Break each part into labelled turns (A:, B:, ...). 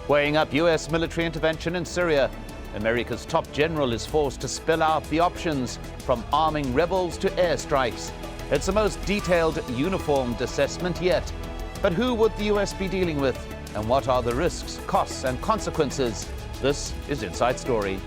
A: Weighing up U.S. military intervention in Syria, America's top general is forced to spell out the options from arming rebels to airstrikes. It's the most detailed, uniformed assessment yet. But who would the U.S. be dealing with? And what are the risks, costs and consequences? This is Inside Story.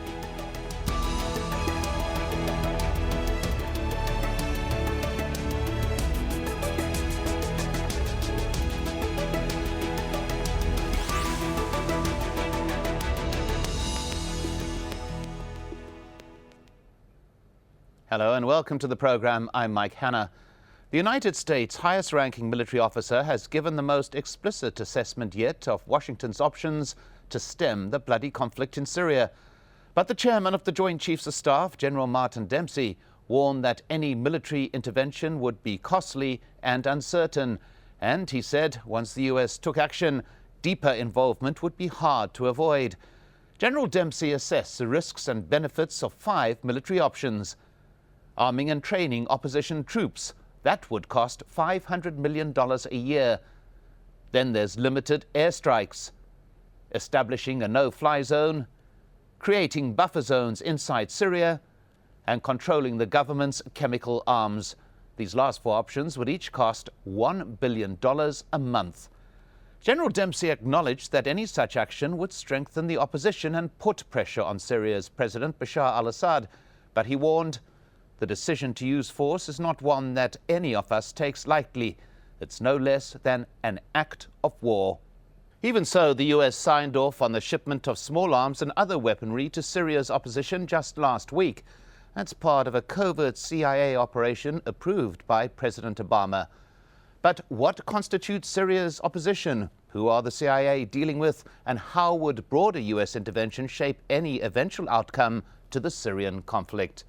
A: Hello and welcome to the program. I'm Mike Hanna. The United States' highest-ranking military officer has given the most explicit assessment yet of Washington's options to stem the bloody conflict in Syria. But the chairman of the Joint Chiefs of Staff, General Martin Dempsey, warned that any military intervention would be costly and uncertain. And he said once the U.S. took action, deeper involvement would be hard to avoid. General Dempsey assessed the risks and benefits of 5 military options. Arming and training opposition troops. That would cost $500 million a year. Then there's limited airstrikes. Establishing a no-fly zone. Creating buffer zones inside Syria. And controlling the government's chemical arms. These last 4 options would each cost $1 billion a month. General Dempsey acknowledged that any such action would strengthen the opposition and put pressure on Syria's President Bashar al-Assad. But he warned, the decision to use force is not one that any of us takes lightly. It's no less than an act of war. Even so, the US signed off on the shipment of small arms and other weaponry to Syria's opposition just last week. That's part of a covert CIA operation approved by President Obama. But what constitutes Syria's opposition? Who are the CIA dealing with? And how would broader US intervention shape any eventual outcome to the Syrian conflict?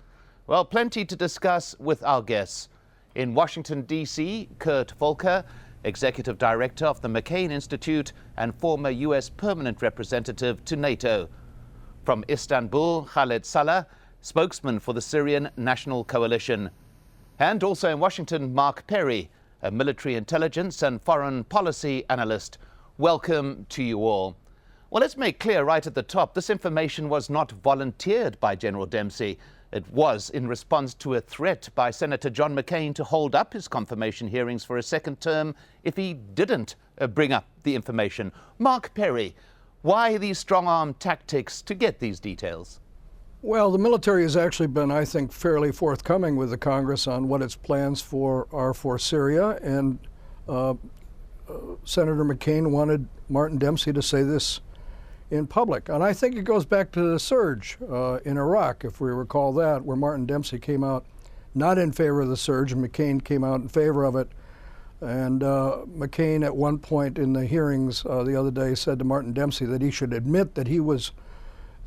A: Well, plenty to discuss with our guests. In Washington, D.C., Kurt Volker, Executive Director of the McCain Institute and former U.S. Permanent Representative to NATO. From Istanbul, Khaled Saleh, spokesman for the Syrian National Coalition. And also in Washington, Mark Perry, a military intelligence and foreign policy analyst. Welcome to you all. Well, let's make clear right at the top, this information was not volunteered by General Dempsey. It was in response to a threat by Senator John McCain to hold up his confirmation hearings for a second term if he didn't bring up the information. Mark Perry, why these strong-arm tactics to get these details?
B: Well, the military has actually been, I think, fairly forthcoming with the Congress on what its plans are for Syria, and Senator McCain wanted Martin Dempsey to say this in public. And I think it goes back to the surge in Iraq, if we recall that, where Martin Dempsey came out not in favor of the surge and McCain came out in favor of it. And McCain at one point in the hearings the other day said to Martin Dempsey that he should admit that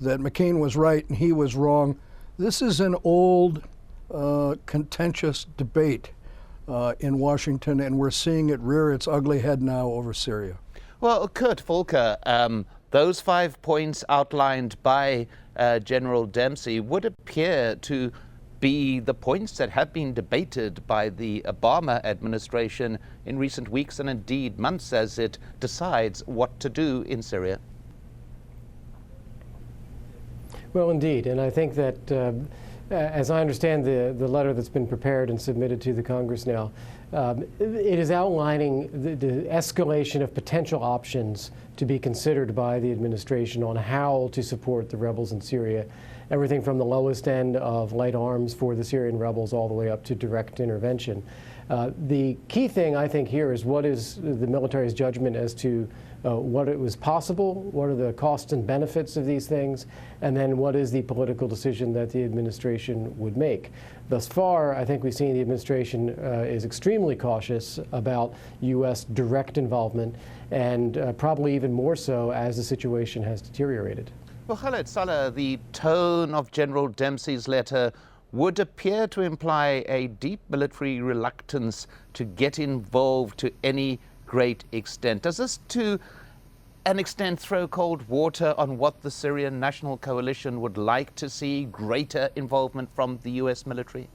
B: that McCain was right and he was wrong. This is an old contentious debate in Washington, and we're seeing it rear its ugly head now over Syria.
A: Well, Kurt Volker, those 5 points outlined by General Dempsey would appear to be the points that have been debated by the Obama administration in recent weeks and indeed months as it decides what to do in Syria.
C: Well, indeed, and I think that as I understand the letter that's been prepared and submitted to the Congress now, it is outlining the escalation of potential options to be considered by the administration on how to support the rebels in Syria, everything from the lowest end of light arms for the Syrian rebels all the way up to direct intervention. The key thing, I think, here is what is the military's judgment as to what it was possible, what are the costs and benefits of these things, and then what is the political decision that the administration would make. Thus far, I think we've seen the administration is extremely cautious about U.S. direct involvement, and probably even more so as the situation has deteriorated.
A: Well, Khaled Saleh, the tone of General Dempsey's letter would appear to imply a deep military reluctance to get involved to any great extent. Does this, to an extent, throw cold water on what the Syrian National Coalition would like to see, greater involvement from the U.S. military?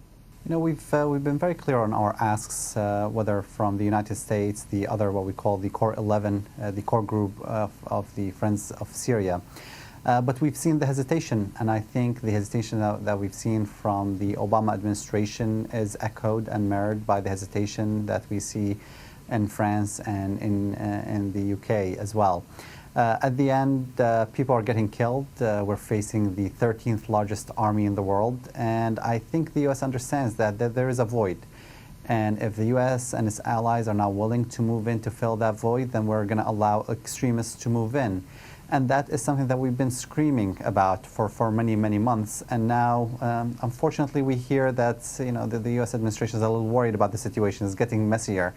D: You know, we've been very clear on our asks, whether from the United States, the other, what we call the Core 11, the core group of the Friends of Syria. But we've seen the hesitation, and I think the hesitation that we've seen from the Obama administration is echoed and mirrored by the hesitation that we see in France and in the UK as well. At the end, people are getting killed. We're facing the 13th largest army in the world, and I think the U.S. understands that there is a void. And if the U.S. and its allies are not willing to move in to fill that void, then we're going to allow extremists to move in. And that is something that we've been screaming about for many, many months. And now, unfortunately, we hear that the U.S. administration is a little worried about the situation. It's getting messier.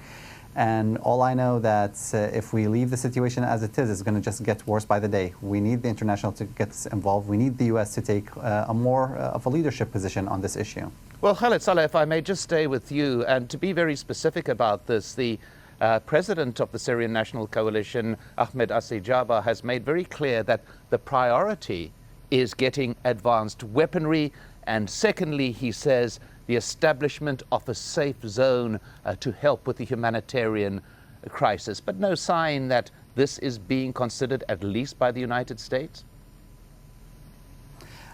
D: And all I know that if we leave the situation as it is, it's going to just get worse by the day. We need the international to get involved. We need the U.S. to take a more of a leadership position on this issue.
A: Well, Khaled Saleh, if I may just stay with you, and to be very specific about this, the president of the Syrian National Coalition, Ahmed Assejaba, has made very clear that the priority is getting advanced weaponry, and secondly, he says, the establishment of a safe zone to help with the humanitarian crisis, but no sign that this is being considered, at least by the United States?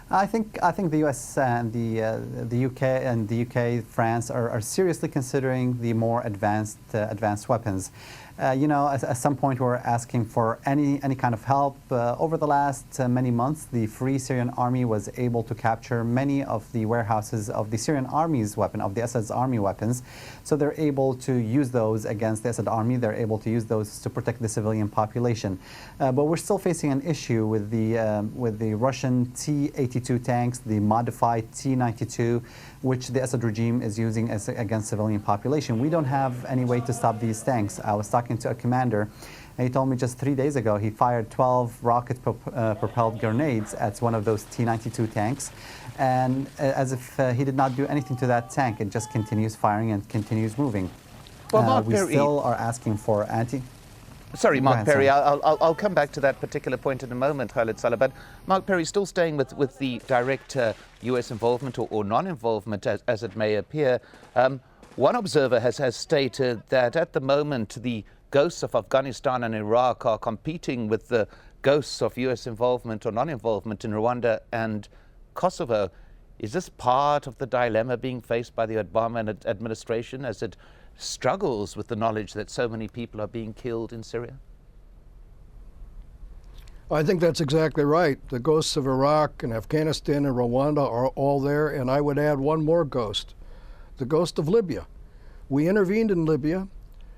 D: I think the U.S. and the UK, France are seriously considering the more advanced weapons. At some point we're asking for any kind of help. Over the last many months, the Free Syrian Army was able to capture many of the warehouses of the Syrian Army's weapon, of the Assad's army weapons. So they're able to use those against the Assad army. They're able to use those to protect the civilian population. But we're still facing an issue with the Russian T-82 tanks, the modified T-92, which the Assad regime is using against civilian population. We don't have any way to stop these tanks. I was talking to a commander, and he told me just 3 days ago he fired 12 rocket-propelled grenades at one of those T-92 tanks, and as if he did not do anything to that tank, it just continues firing and continues moving.
A: Well,
D: we still are asking for
A: Sorry, Mark Perry, I'll come back to that particular point in a moment, Khaled Saleh, but Mark Perry, still staying with the direct U.S. involvement or non-involvement, as it may appear. One observer has stated that at the moment the ghosts of Afghanistan and Iraq are competing with the ghosts of U.S. involvement or non-involvement in Rwanda and Kosovo. Is this part of the dilemma being faced by the Obama administration as it struggles with the knowledge that so many people are being killed in Syria?
B: I think that's exactly right. The ghosts of Iraq and Afghanistan and Rwanda are all there, and I would add one more ghost, the ghost of Libya. We intervened in Libya,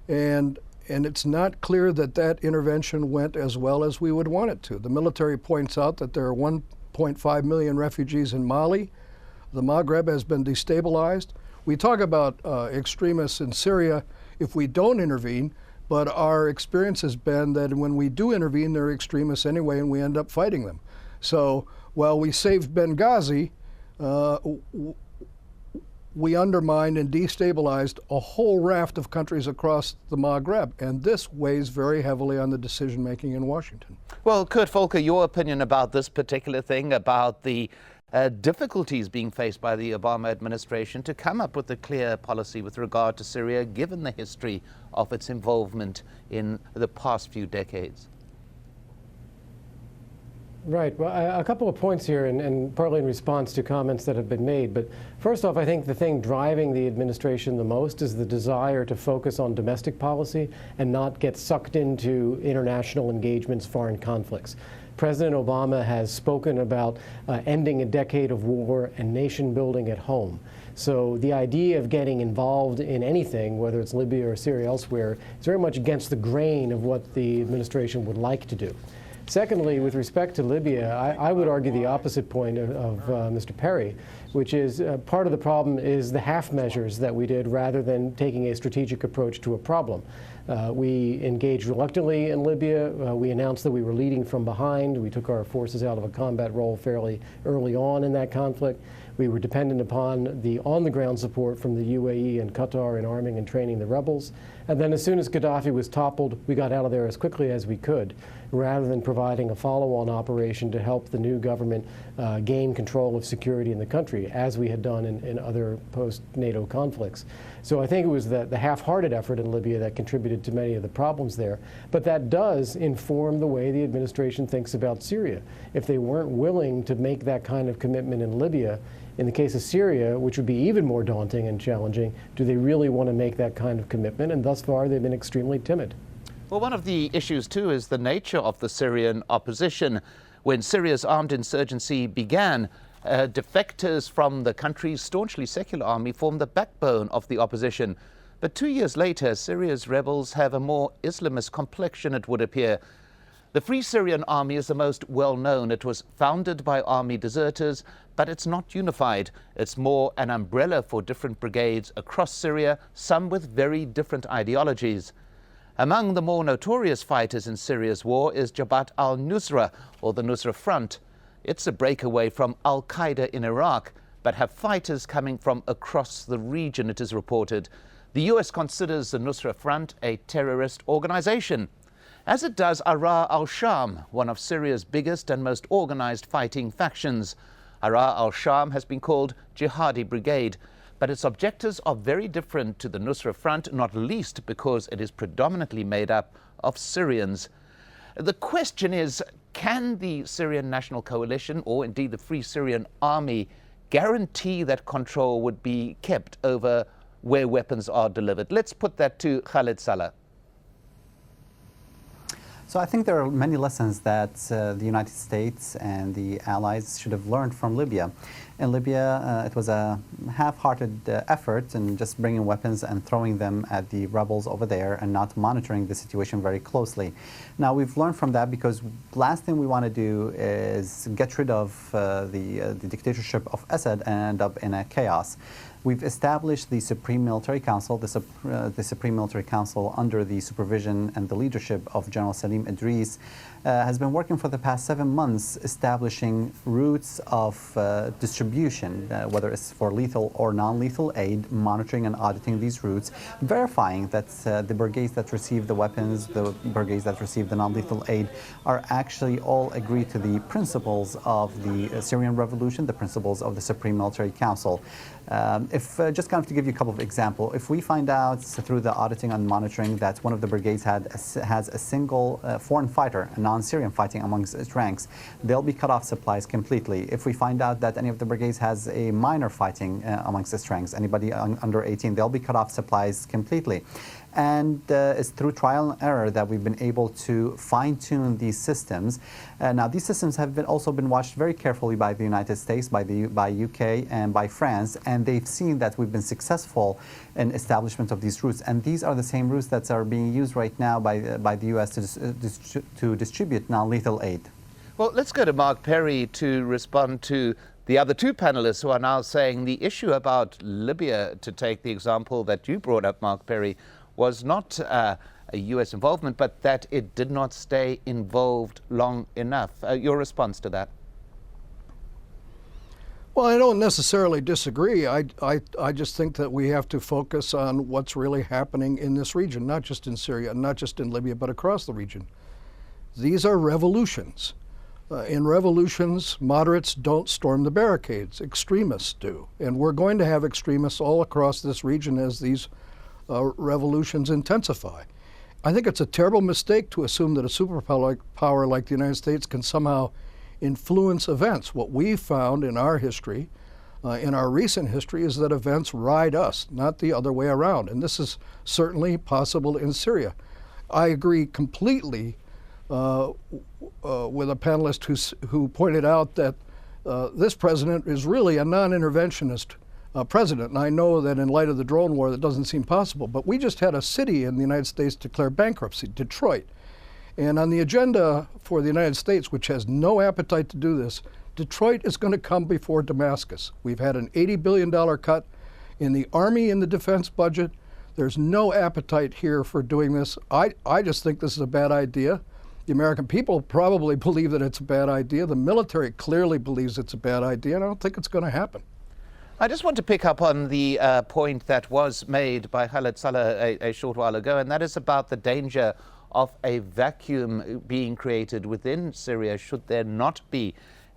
B: and it's not clear that that intervention went as well as we would want it to. The military points out that there are 1.5 million refugees in Mali. The Maghreb has been destabilized. We talk about extremists in Syria if we don't intervene, but our experience has been that when we do intervene, they're extremists anyway, and we end up fighting them. So while we saved Benghazi, we undermined and destabilized a whole raft of countries across the Maghreb, and this weighs very heavily on the decision-making in Washington.
A: Well, Kurt Volker, your opinion about this particular thing, about the difficulties being faced by the Obama administration to come up with a clear policy with regard to Syria, given the history of its involvement in the past few decades?
C: Right. Well, a couple of points here, and partly in response to comments that have been made. But first off, I think the thing driving the administration the most is the desire to focus on domestic policy and not get sucked into international engagements, foreign conflicts. President Obama has spoken about ending a decade of war and nation building at home. So the idea of getting involved in anything, whether it's Libya or Syria elsewhere, is very much against the grain of what the administration would like to do. Secondly, with respect to Libya, I would argue the opposite point of Mr. Perry, which is part of the problem is the half measures that we did rather than taking a strategic approach to a problem. We engaged reluctantly in Libya. We announced that we were leading from behind. We took our forces out of a combat role fairly early on in that conflict. We were dependent upon the on-the-ground support from the UAE and Qatar in arming and training the rebels. And then as soon as Gaddafi was toppled, we got out of there as quickly as we could, rather than providing a follow-on operation to help the new government gain control of security in the country. Syria, as we had done in other post-NATO conflicts. So I think it was the half-hearted effort in Libya that contributed to many of the problems there. But that does inform the way the administration thinks about Syria. If they weren't willing to make that kind of commitment in Libya, in the case of Syria, which would be even more daunting and challenging, do they really want to make that kind of commitment? And thus far, they've been extremely timid.
A: Well, one of the issues, too, is the nature of the Syrian opposition. When Syria's armed insurgency began, defectors from the country's staunchly secular army formed the backbone of the opposition. But 2 years later, Syria's rebels have a more Islamist complexion, it would appear. The Free Syrian Army is the most well-known. It was founded by army deserters, but it's not unified. It's more an umbrella for different brigades across Syria, some with very different ideologies. Among the more notorious fighters in Syria's war is Jabhat al-Nusra, or the Nusra Front. It's a breakaway from al-Qaeda in Iraq, but have fighters coming from across the region, it is reported. The US considers the Nusra Front a terrorist organization, as it does Ara al-Sham, one of Syria's biggest and most organized fighting factions. Ara al-Sham has been called Jihadi Brigade, but its objectives are very different to the Nusra Front, not least because it is predominantly made up of Syrians. The question is, can the Syrian National Coalition, or indeed the Free Syrian Army, guarantee that control would be kept over where weapons are delivered? Let's put that to Khaled Saleh.
D: So I think there are many lessons that the United States and the allies should have learned from Libya. In Libya, it was a half-hearted effort in just bringing weapons and throwing them at the rebels over there and not monitoring the situation very closely. Now, we've learned from that because last thing we want to do is get rid of the dictatorship of Assad and end up in a chaos. We've established the Supreme Military Council, the Supreme Military Council under the supervision and the leadership of General Salim Idris, has been working for the past 7 months establishing routes of distribution, whether it's for lethal or non-lethal aid, monitoring and auditing these routes, verifying that the brigades that receive the weapons, the brigades that receive the non-lethal aid are actually all agreed to the principles of the Syrian Revolution, the principles of the Supreme Military Council. Just kind of to give you a couple of examples, if we find out through the auditing and monitoring that one of the brigades has a single foreign fighter, a non-Syrian fighting amongst its ranks, they'll be cut off supplies completely. If we find out that any of the brigades has a minor fighting amongst its ranks, anybody under 18, they'll be cut off supplies completely. And it's through trial and error that we've been able to fine-tune these systems. Now, these systems have also been watched very carefully by the United States, by UK, and by France, and they've seen that we've been successful in establishment of these routes. And these are the same routes that are being used right now by the US to distribute non-lethal aid.
A: Well, let's go to Mark Perry to respond to the other two panelists who are now saying the issue about Libya, to take the example that you brought up, Mark Perry, was not a US involvement, but that it did not stay involved long enough. Your response to that?
B: Well, I don't necessarily disagree. I just think that we have to focus on what's really happening in this region, not just in Syria, not just in Libya, but across the region. These are revolutions. In revolutions, moderates don't storm the barricades. Extremists do. And we're going to have extremists all across this region as these revolutions intensify. I think it's a terrible mistake to assume that a superpower like the United States can somehow influence events. What we've found in our history, in our recent history, is that events ride us, not the other way around. And this is certainly possible in Syria. I agree completely with a panelist who pointed out that this president is really a non-interventionist president. And I know that in light of the drone war, that doesn't seem possible. But we just had a city in the United States declare bankruptcy, Detroit. And on the agenda for the United States, which has no appetite to do this, Detroit is going to come before Damascus. We've had an $80 billion cut in the Army and the defense budget. There's no appetite here for doing this. I just think this is a bad idea. The American people probably believe that it's a bad idea. The military clearly believes it's a bad idea, and I don't think it's going to happen.
A: I just want to pick up on the point that was made by Khaled Saleh a short while ago, and that is about the danger of a vacuum being created within Syria should there not be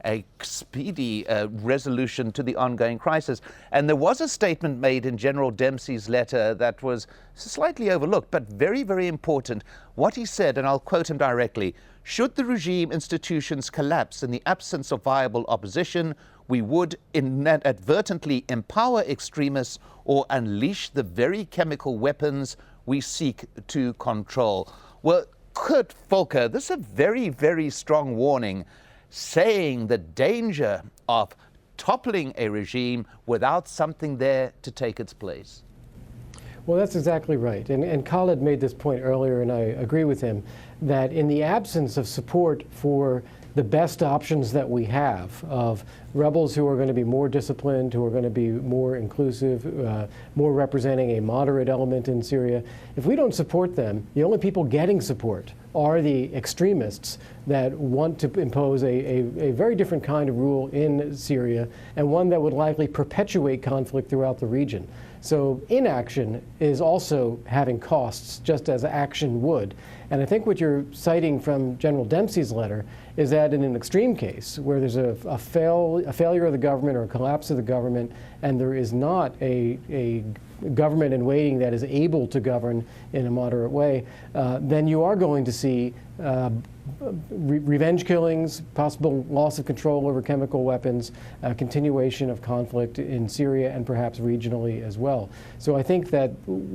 A: a speedy resolution to the ongoing crisis. And there was a statement made in General Dempsey's letter that was slightly overlooked, but very, very important. What he said, and I'll quote him directly, "Should the regime institutions collapse in the absence of viable opposition, we would inadvertently empower extremists or unleash the very chemical weapons we seek to control." Well, Kurt Volker, this is a very, very strong warning, saying the danger of toppling a regime without something there to take its place.
C: Well, that's exactly right. And Khaled made this point earlier, and I agree with him, that in the absence of support for the best options that we have of rebels who are going to be more disciplined, who are going to be more inclusive, more representing a moderate element in Syria, if we don't support them, the only people getting support are the extremists that want to impose a very different kind of rule in Syria, and one that would likely perpetuate conflict throughout the region. So inaction is also having costs, just as action would. And I think what you're citing from General Dempsey's letter is that in an extreme case, where there's a failure of the government or a collapse of the government, and there is not a government in waiting that is able to govern in a moderate way, then you are going to see revenge killings, possible loss of control over chemical weapons, continuation of conflict in Syria and perhaps regionally as well. So I think that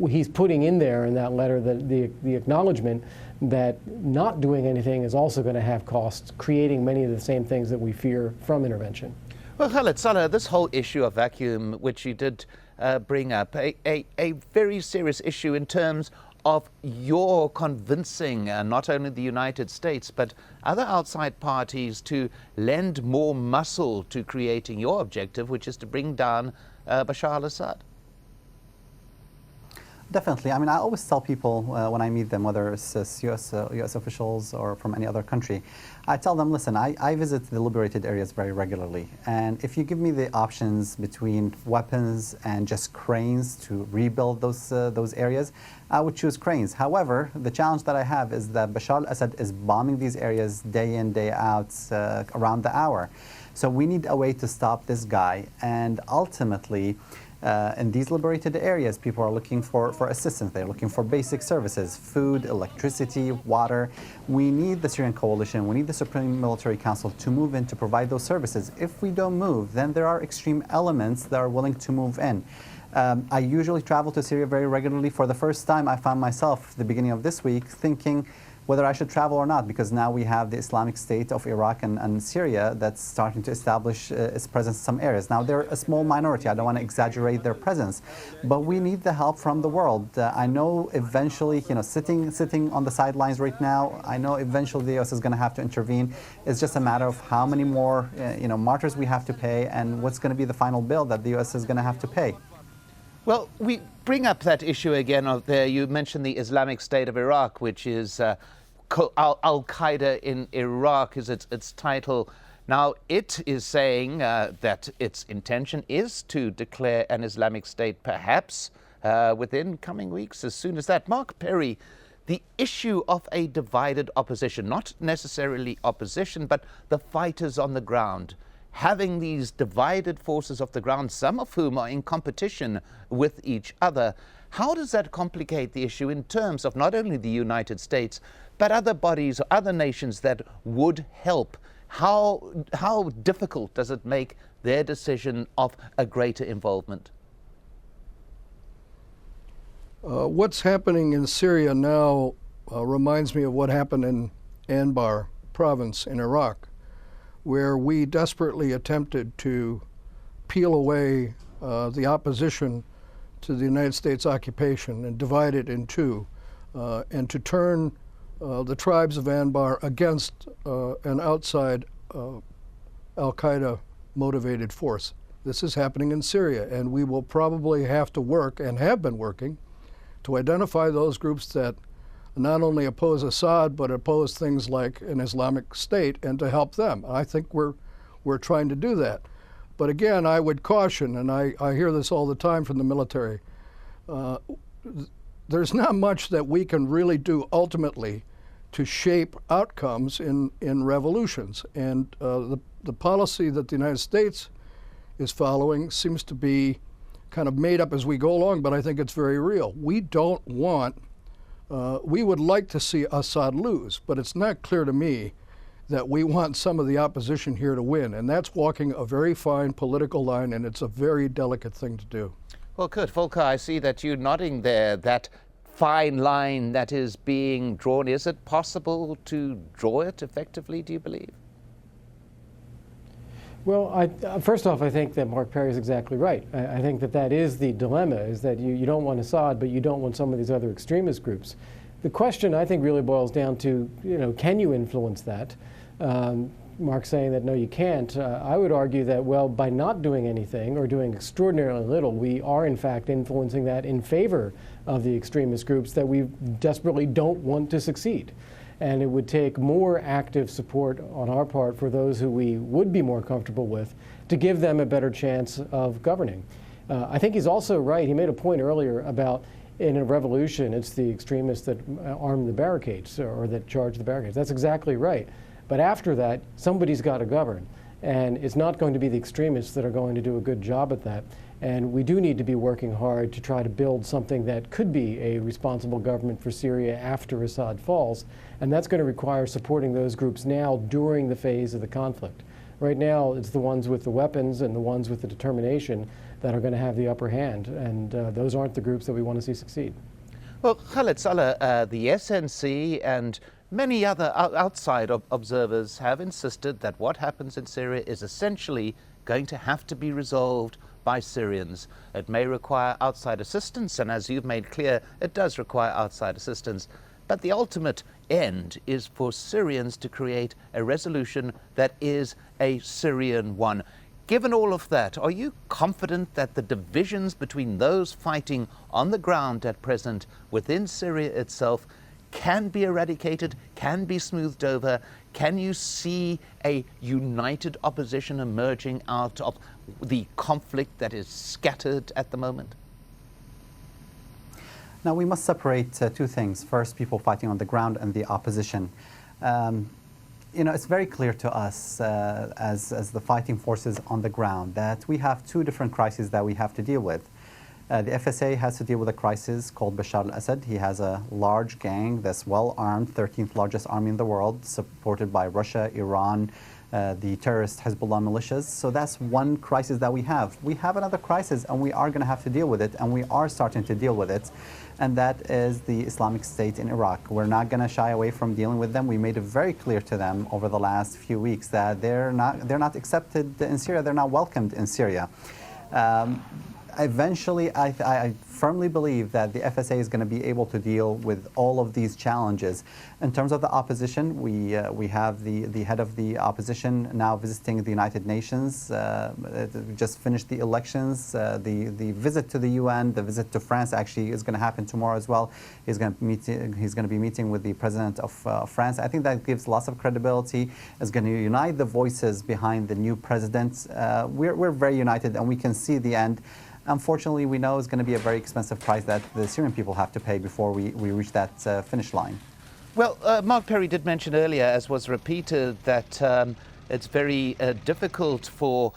C: he's putting in there in that letter that the acknowledgement that not doing anything is also going to have costs, creating many of the same things that we fear from intervention.
A: Well, Khaled Saleh, this whole issue of vacuum, which you did bring up, a very serious issue in terms of your convincing not only the United States but other outside parties to lend more muscle to creating your objective, which is to bring down Bashar al-Assad.
D: Definitely. I mean, I always tell people when I meet them, whether it's US officials or from any other country, I tell them, listen, I visit the liberated areas very regularly. And if you give me the options between weapons and just cranes to rebuild those areas, I would choose cranes. However, the challenge that I have is that Bashar al-Assad is bombing these areas day in, day out, around the hour. So we need a way to stop this guy. And ultimately, in these liberated areas, people are looking for assistance. They're looking for basic services, food, electricity, water. We need the Syrian coalition, we need the Supreme Military Council to move in to provide those services. If we don't move, then there are extreme elements that are willing to move in. I usually travel to Syria very regularly. For the first time, I found myself at the beginning of this week thinking whether I should travel or not, because now we have the Islamic State of Iraq and Syria that's starting to establish its presence in some areas. Now, they're a small minority. I don't want to exaggerate their presence, but we need the help from the world. I know eventually, sitting on the sidelines right now, I know eventually the U.S. is going to have to intervene. It's just a matter of how many more, martyrs we have to pay and what's going to be the final bill that the U.S. is going to have to pay.
A: Well, we bring up that issue again of there. You mentioned the Islamic State of Iraq, which is Al-Qaeda in Iraq is its title. Now, it is saying that its intention is to declare an Islamic State perhaps within coming weeks, as soon as that. Mark Perry, the issue of a divided opposition, not necessarily opposition, but the fighters on the ground, having these divided forces off the ground, some of whom are in competition with each other. How does that complicate the issue in terms of not only the United States, but other bodies or other nations that would help? How difficult does it make their decision of a greater involvement?
B: What's happening in Syria now reminds me of what happened in Anbar province in Iraq, where we desperately attempted to peel away the opposition to the United States occupation and divide it in two, and to turn the tribes of Anbar against an outside Al-Qaeda motivated force. This is happening in Syria, and we will probably have to work, and have been working, to identify those groups that not only oppose Assad, but oppose things like an Islamic State, and to help them. I think we're trying to do that. But again, I would caution, and I hear this all the time from the military, there's not much that we can really do ultimately to shape outcomes in revolutions. And the policy that the United States is following seems to be kind of made up as we go along, but I think it's very real. We don't want, we would like to see Assad lose, but it's not clear to me that we want some of the opposition here to win. And that's walking a very fine political line, and it's a very delicate thing to do.
A: Well, good. Volker, I see that you're nodding there, that fine line that is being drawn. Is it possible to draw it effectively, do you believe?
C: Well, first off, I think that Mark Perry is exactly right. I think that that is the dilemma, is that you don't want Assad, but you don't want some of these other extremist groups. The question, I think, really boils down to, can you influence that? Mark's saying that, no, you can't. I would argue that, well, by not doing anything or doing extraordinarily little, we are, in fact, influencing that in favor of the extremist groups that we desperately don't want to succeed. And it would take more active support on our part for those who we would be more comfortable with to give them a better chance of governing. I think he's also right. He made a point earlier about in a revolution, it's the extremists that arm the barricades or that charge the barricades. That's exactly right. But after that, somebody's got to govern. And it's not going to be the extremists that are going to do a good job at that. And we do need to be working hard to try to build something that could be a responsible government for Syria after Assad falls. And that's going to require supporting those groups now during the phase of the conflict. Right now, it's the ones with the weapons and the ones with the determination that are going to have the upper hand. And those aren't the groups that we want to see succeed.
A: Well, Khaled Saleh, the SNC and many other outside observers have insisted that what happens in Syria is essentially going to have to be resolved by Syrians. It may require outside assistance, and as you've made clear, it does require outside assistance. But the ultimate end is for Syrians to create a resolution that is a Syrian one. Given all of that, are you confident that the divisions between those fighting on the ground at present within Syria itself can be eradicated, can be smoothed over? Can you see a united opposition emerging out of the conflict that is scattered at the moment?
D: Now, we must separate two things. First, people fighting on the ground and the opposition. It's very clear to us as the fighting forces on the ground that we have two different crises that we have to deal with. The FSA has to deal with a crisis called Bashar al-Assad. He has a large gang that's well-armed, 13th largest army in the world, supported by Russia, Iran, the terrorist Hezbollah militias. So that's one crisis that we have. We have another crisis, and we are going to have to deal with it, and we are starting to deal with it, and that is the Islamic State in Iraq. We're not going to shy away from dealing with them. We made it very clear to them over the last few weeks that they're not accepted in Syria. They're not welcomed in Syria. Eventually, I firmly believe that the FSA is going to be able to deal with all of these challenges. In terms of the opposition, we have the head of the opposition now visiting the United Nations. We just finished the elections. The visit to the UN, the visit to France actually is going to happen tomorrow as well. He's going to be meeting with the president of France. I think that gives lots of credibility. It's going to unite the voices behind the new president. We're very united, and we can see the end. Unfortunately, we know it's going to be a very expensive price that the Syrian people have to pay before we reach that finish line.
A: Well, Mark Perry did mention earlier, as was repeated, that it's very difficult for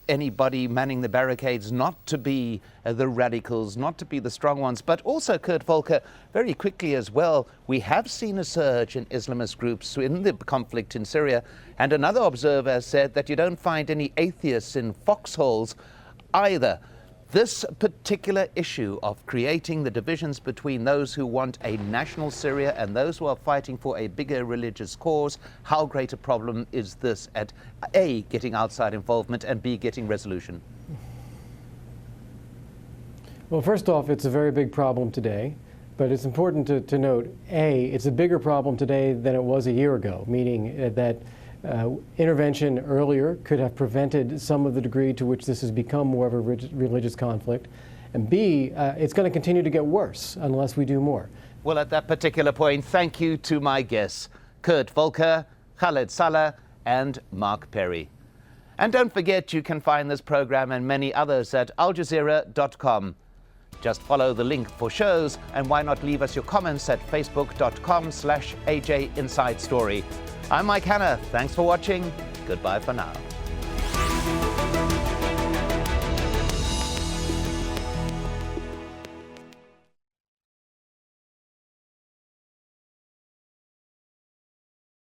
A: anybody manning the barricades not to be the radicals, not to be the strong ones. But also, Kurt Volker, very quickly as well, we have seen a surge in Islamist groups in the conflict in Syria. And another observer said that you don't find any atheists in foxholes either. This particular issue of creating the divisions between those who want a national Syria and those who are fighting for a bigger religious cause, how great a problem is this at A, getting outside involvement, and B, getting resolution?
C: Well, first off, it's a very big problem today, but it's important to note, A, it's a bigger problem today than it was a year ago, meaning that intervention earlier could have prevented some of the degree to which this has become more of a religious conflict. And B, it's going to continue to get worse unless we do more.
A: Well, at that particular point, thank you to my guests, Kurt Volker, Khaled Saleh, and Mark Perry. And don't forget, you can find this program and many others at aljazeera.com. Just follow the link for shows, and why not leave us your comments at facebook.com/AJ Inside Story. I'm Mike Hanna. Thanks for watching. Goodbye for now.